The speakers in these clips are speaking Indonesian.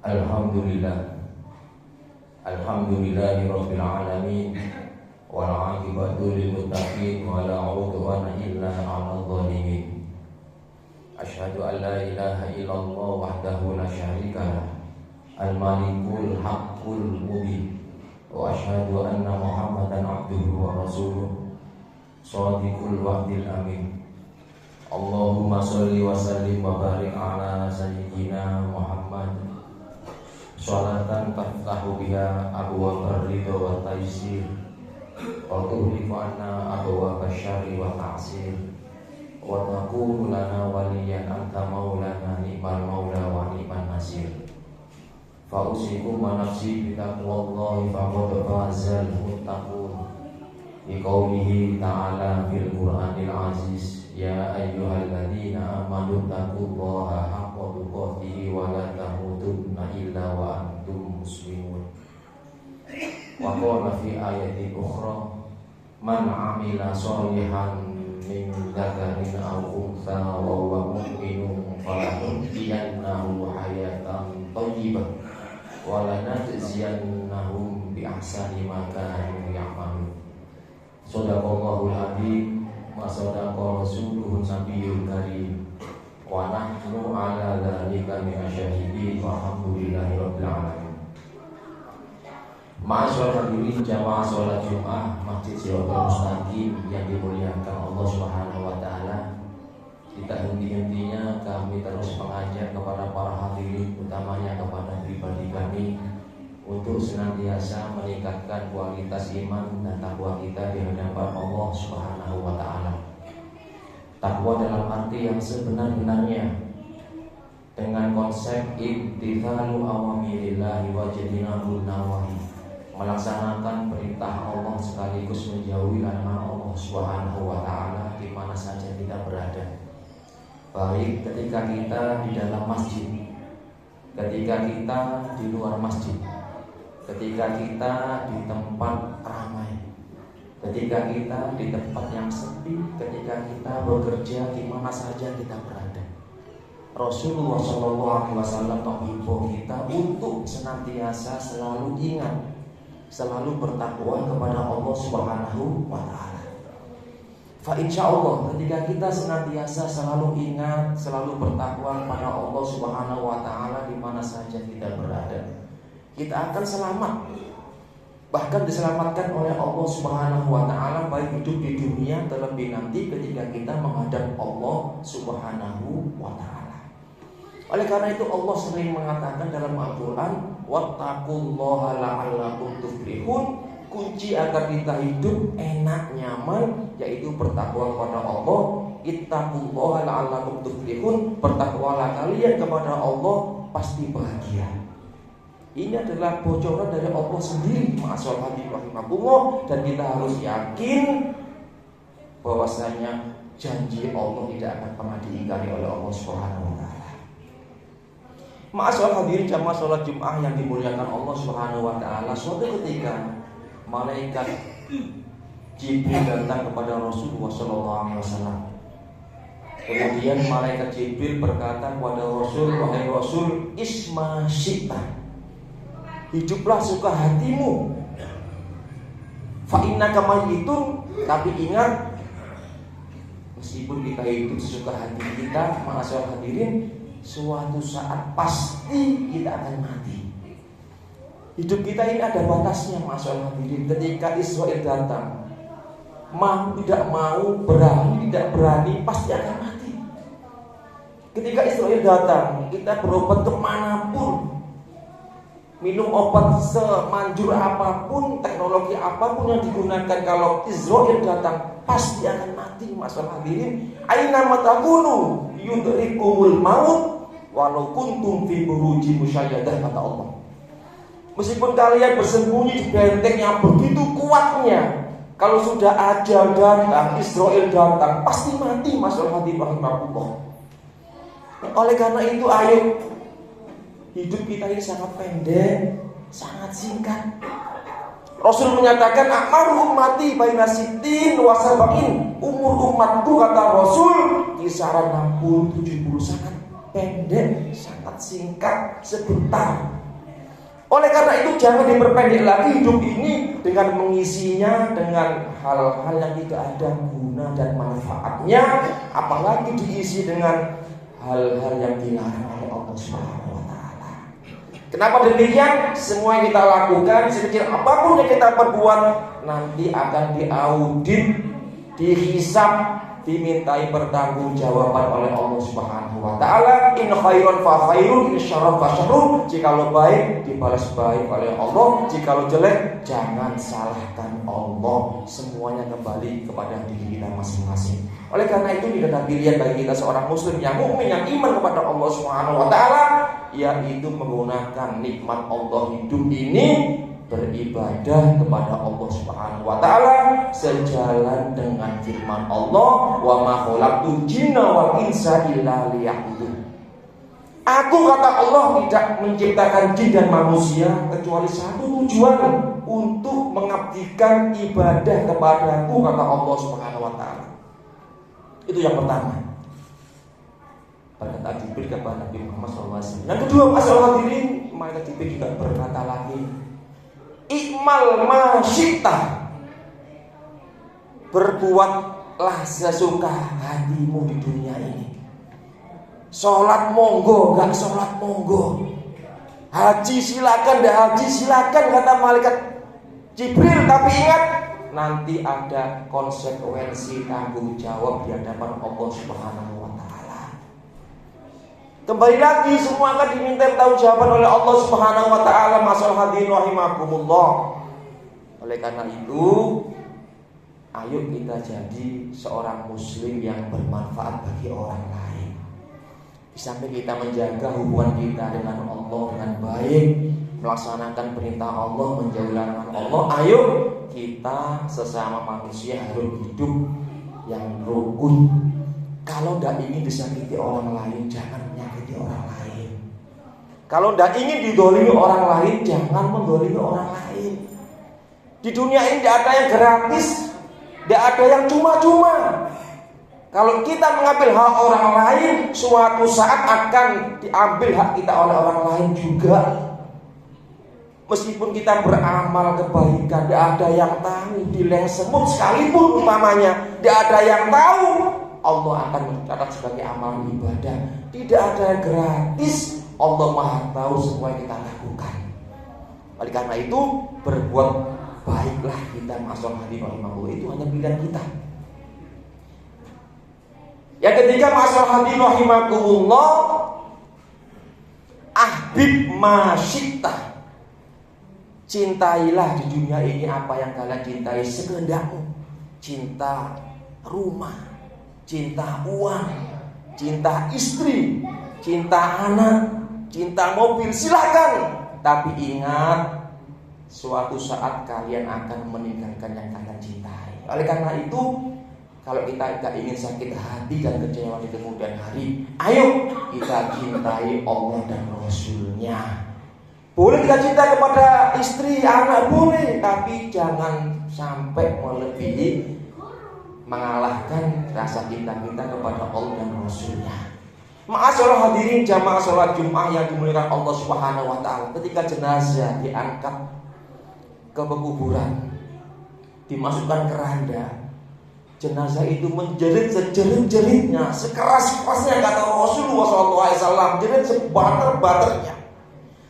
Alhamdulillah. Alhamdulillahi rabbil alamin. Wal 'aqibatu lil muttaqin wa la 'udwana illa 'alal zalimin. Asyhadu an la ilaha illallah wahdahu la syarikalah. Al-malikul haqqul mubin. Wa asyhadu anna Muhammadan 'abduhu wa rasuluh. Shadiqul wa'dil amin. Allahumma sholli wa sallim wa barik ala sayyidina Muhammad. Sholatan taftahu biha abwaab ridha wa taysir wa tuhlifu anna abwaab syarri wa ta'sir wa takunu lana waliyan anta maulana ni'mal maula wa ni'man nasir. Fa usikum wa nafsi bi taqwallahi faqad fazal muttaqun. Bi qaulihi ta'ala fil Qur'anil aziz, ya ayyuhalladzina amanu taqullaha haqqa tuqatih wa la tamutunna illa wa antum muslimun. Wa qala fi ayatin ukhra, man 'amila sholihan min dzakarin aw untha wa huwa mu'minun falanuhyiyannahu hayatan thayyibah wa lanajziyannahum bi ahsani ma kanu ya'malun. Shadaqallahul adzim wa shadaqa rasuluhun nabiyul karim wa nahnu ala dzalika minasyahidin walhamdulillahi rabbil alamin. Ma'asyiral hadirin jamaah salat Jumat Masjid Siratal Mustaqim yang dimuliakan Allah Subhanahu wa taala. Tidak henti-hentinya kami terus mengajak kepada para hadirin, utamanya kepada pribadi kami, untuk senantiasa meningkatkan kualitas iman dan takwa kita di hadapan Allah Subhanahu wa taala. Takwa dalam arti yang sebenar-benarnya, dengan konsep imtithalu awamirillahi wa jtinabun nawahi, melaksanakan perintah Allah sekaligus menjauhi larangan Allah Subhanahu wa taala di mana saja kita berada. Baik ketika kita di dalam masjid, ketika kita di luar masjid, ketika kita di tempat ramai, ketika kita di tempat yang sepi, ketika kita bekerja di mana saja kita berada. Rasulullah SAW menghimbau kita untuk senantiasa selalu ingat, selalu bertakwa kepada Allah Subhanahu wa taala. Fa insyaallah ketika kita senantiasa selalu ingat, selalu bertakwa kepada Allah Subhanahu wa taala di mana saja kita berada, kita akan selamat. Bahkan diselamatkan oleh Allah Subhanahu wa taala baik hidup di dunia, terlebih nanti ketika kita menghadap Allah Subhanahu wa taala. Oleh karena itu Allah sering mengatakan dalam Al-Qur'an, wattaqullaha la'allakum tuflihun. Kunci agar kita hidup enak, nyaman, yaitu bertakwa kepada Allah. Ittaqullaha la'allakum tuflihun. Bertakwalah kalian kepada Allah, pasti bahagia. Ini adalah bocoran dari Allah sendiri, ma'asal hadith rahimahullah. Dan kita harus yakin bahwasanya janji Allah tidak akan pernah diingkari oleh Allah Subhanahu wa taala. Ma'asal hadirin jamaah salat Jumat yang dimuliakan Allah Subhanahu wa taala, suatu ketika malaikat Jibril datang kepada Rasulullah SAW. Kemudian malaikat Jibril berkata kepada Rasul, wahai Rasul, isma syi'ta, hiduplah suka hatimu. Fa innaka mayyitun, tapi ingat, meskipun kita hidup sesuka hati kita, ma'asyiral hadirin, suatu saat pasti kita akan mati. Hidup kita ini ada batasnya, ma'asyiral hadirin. Ketika Israil datang, mau tidak mau, berani tidak berani, pasti akan mati. Ketika Israil datang, kita berobat kemanapun, minum obat semanjur apapun, teknologi apapun yang digunakan, kalau Israil datang pasti akan mati, ma'asyiral hadirin. Aina matakunu yudrikumul maut walau kuntum fi burujin musyayyadah, kata Allah. Meskipun kalian bersembunyi di benteng yang begitu kuatnya, kalau sudah ajal datang, Israil datang, pasti mati, ma'asyiral hadirin rahimahullah. Oleh karena itu, ayo, hidup kita ini sangat pendek, sangat singkat. Rasul menyatakan, akmaru ummati baina sittin wa sab'in. Umur umatku, kata Rasul, kisaran 60-70 sangat. pendek, sangat singkat, sebentar. Oleh karena itu jangan diperpendek lagi hidup ini dengan mengisinya dengan hal-hal yang tidak ada guna dan manfaatnya, apalagi diisi dengan hal-hal yang dilarang oleh Allah Subhanahu wa taala. Kenapa demikian? Semua yang kita lakukan, sekecil apapun yang kita perbuat, nanti akan diaudit, dihisab, dimintai pertanggungjawaban oleh Allah Subhanahu wa taala. In khairan fa khairun, in syarran fa syarrun. Jikalau baik dibalas baik oleh Allah, jikalau jelek jangan salahkan Allah. Semuanya kembali kepada diri kita masing-masing. Oleh karena itu tidak ada pilihan bagi kita seorang muslim yang mukmin, yang iman kepada Allah Subhanahu wa taala, yaitu menggunakan nikmat Allah hidup ini beribadah kepada Allah Subhanahu wa taala sejalan dengan firman Allah, wa ma khalaqtul jinna wal insa illa liya'budun. Aku kata Allah tidak menciptakan jin dan manusia kecuali satu tujuan, untuk mengabdikan ibadah kepadaku, kata Allah Subhanahu wa taala. Itu yang pertama. Berkata Jibril kepada Nabi Muhammad SAW. Yang kedua, masalah hadirin, malaikat Jibril juga berkata lagi, Ikmal masyita, berbuatlah sesuka hatimu di dunia ini. Sholat monggo, gak sholat monggo. Haji silakan, dah haji silakan, kata malaikat Jibril. Tapi ingat, nanti ada konsekuensi tanggung jawab di hadapan Allah Subhanahu wa taala. Kembali lagi semua akan diminta pertanggungjawaban oleh Allah Subhanahu wa taala. Masalah hadirin rahimakumullah. Oleh karena itu, ayo kita jadi seorang muslim yang bermanfaat bagi orang lain. Di samping kita menjaga hubungan kita dengan Allah dengan baik, melaksanakan perintah Allah, menjauhi larangan Allah, ayo kita sesama manusia harus hidup yang rukun. Kalau tidak ingin disakiti orang lain, jangan menyakiti orang lain. Kalau tidak ingin didolimi orang lain, jangan mendolimi orang lain. Di dunia ini tidak ada yang gratis, tidak ada yang cuma-cuma. Kalau kita mengambil hak orang lain, suatu saat akan diambil hak kita oleh orang lain juga. Meskipun kita beramal kebaikan, tidak ada yang tahu. Di leng semut sekalipun umpamanya, tidak ada yang tahu. Allah akan mencatat sebagai amal ibadah. Tidak ada yang gratis. Allah Maha tahu semua yang kita lakukan. Oleh karena itu, berbuat baiklah kita, masalah hadirin rahimahullah, itu hanya pilihan kita. Yang ketiga, masalah hadirin rahimahullah, ahbib masyita, cintailah di dunia ini apa yang kalian cintai sekehendakmu. Cinta rumah, cinta uang, cinta istri, cinta anak, cinta mobil, silakan. Tapi ingat, suatu saat kalian akan meninggalkan yang kalian cintai. Oleh karena itu, kalau kita tidak ingin sakit hati dan kecewa di kemudian hari, ayo kita cintai Allah dan Rasulnya. Boleh kita cinta kepada istri, anak boleh, tapi jangan sampai melebihi, mengalahkan rasa cinta kita kepada Allah dan Rasulnya. Ma'asyiral hadirin jamaah sholat Jumat yang dimuliakan Allah Subhanahu wa taala, ketika jenazah diangkat ke pekuburan, dimasukkan keranda, jenazah itu menjerit sejerit-jeritnya, sekeras-kerasnya, kata Rasulullah SAW, jerit sebater-baternya.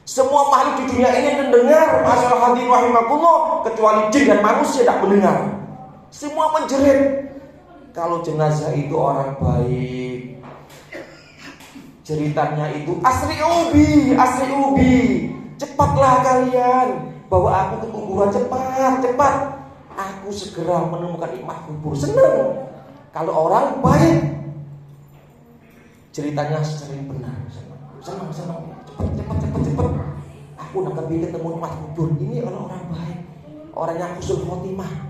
Semua makhluk di dunia ini mendengar, masalah hadirin rahimakumullah, kecuali jin dan manusia tidak mendengar. Semua menjerit. Kalau jenazah itu orang baik, ceritanya itu asri ubi, cepatlah kalian bawa aku ke kuburan, cepat. Aku segera menemukan nikmat kubur. Senang. Kalau orang baik, ceritanya sering benar. Senang. Cepat. Aku nak ketemu nikmat kubur. Ini orang baik, orang yang husnul khotimah.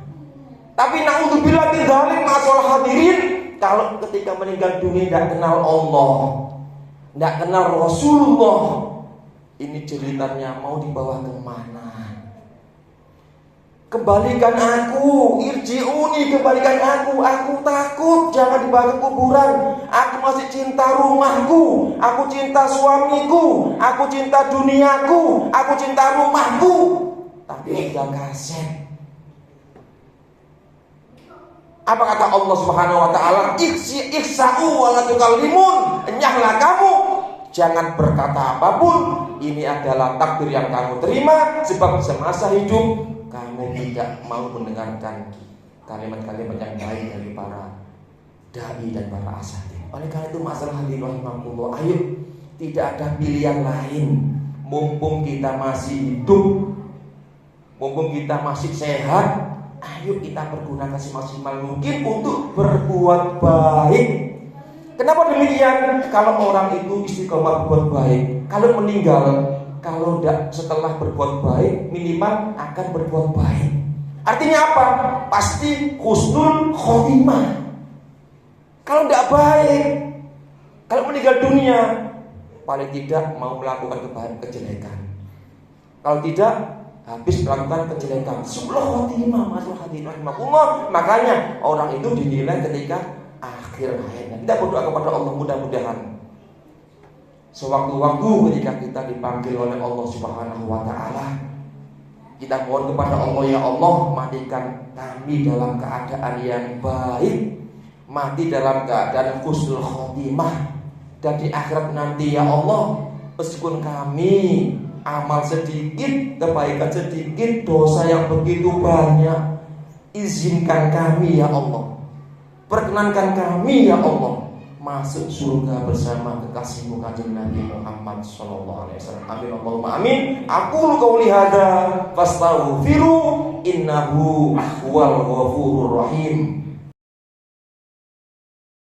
Tapi naudzubillah min dzalik, masalah hadirin, kalau ketika meninggal dunia tidak kenal Allah, tidak kenal Rasulullah, ini ceritanya mau dibawa kemana? Kembalikan aku, irji'uni, kembalikan aku takut jangan dibawa ke kuburan. Aku masih cinta rumahku, aku cinta suamiku, aku cinta duniaku, aku cinta rumahku. Tapi tidak kaset. Apa kata Allah Subhanahu wa taala? Iksa'u wa la tukallimun. Enyahlah kamu, jangan berkata apapun. Ini adalah takdir yang kamu terima, sebab semasa hidup kamu tidak mau mendengarkan kalimat-kalimat yang baik dari para dai dan para asatidz. Oleh karena itu masalah hadirin rahimakumullah, ayo tidak ada pilihan lain. Mumpung kita masih hidup, mumpung kita masih sehat, ayo kita pergunakan semaksimal mungkin untuk berbuat baik. Kenapa demikian? Kalau orang itu istiqomah berbuat baik, kalau meninggal, kalau tidak setelah berbuat baik, minimal akan berbuat baik. Artinya apa? Pasti husnul khotimah. Kalau tidak baik, kalau meninggal dunia, paling tidak mau melakukan kejelekan. Kalau tidak, habis melakukan kejelekan. Su'ul khotimah, masalah hadirin rahimakumullah. Makanya orang itu dinilai ketika akhir hayatnya. Kita berdoa kepada Allah, mudah-mudahan sewaktu-waktu ketika kita dipanggil oleh Allah Subhanahu wa taala, kita mohon kepada Allah, ya Allah, matikan kami dalam keadaan yang baik, mati dalam keadaan husnul khotimah, dan di akhirat nanti ya Allah, meskipun kami amal sedikit, kebaikan sedikit, dosa yang begitu banyak, izinkan kami ya Allah, perkenankan kami ya Allah masuk surga bersama kekasihmu kanjeng Nabi Muhammad sallallahu alaihi wasallam. Amin Allahumma amin. Aqulu qauli hadza fastaghfiru innahu huwal ghafurur rahim.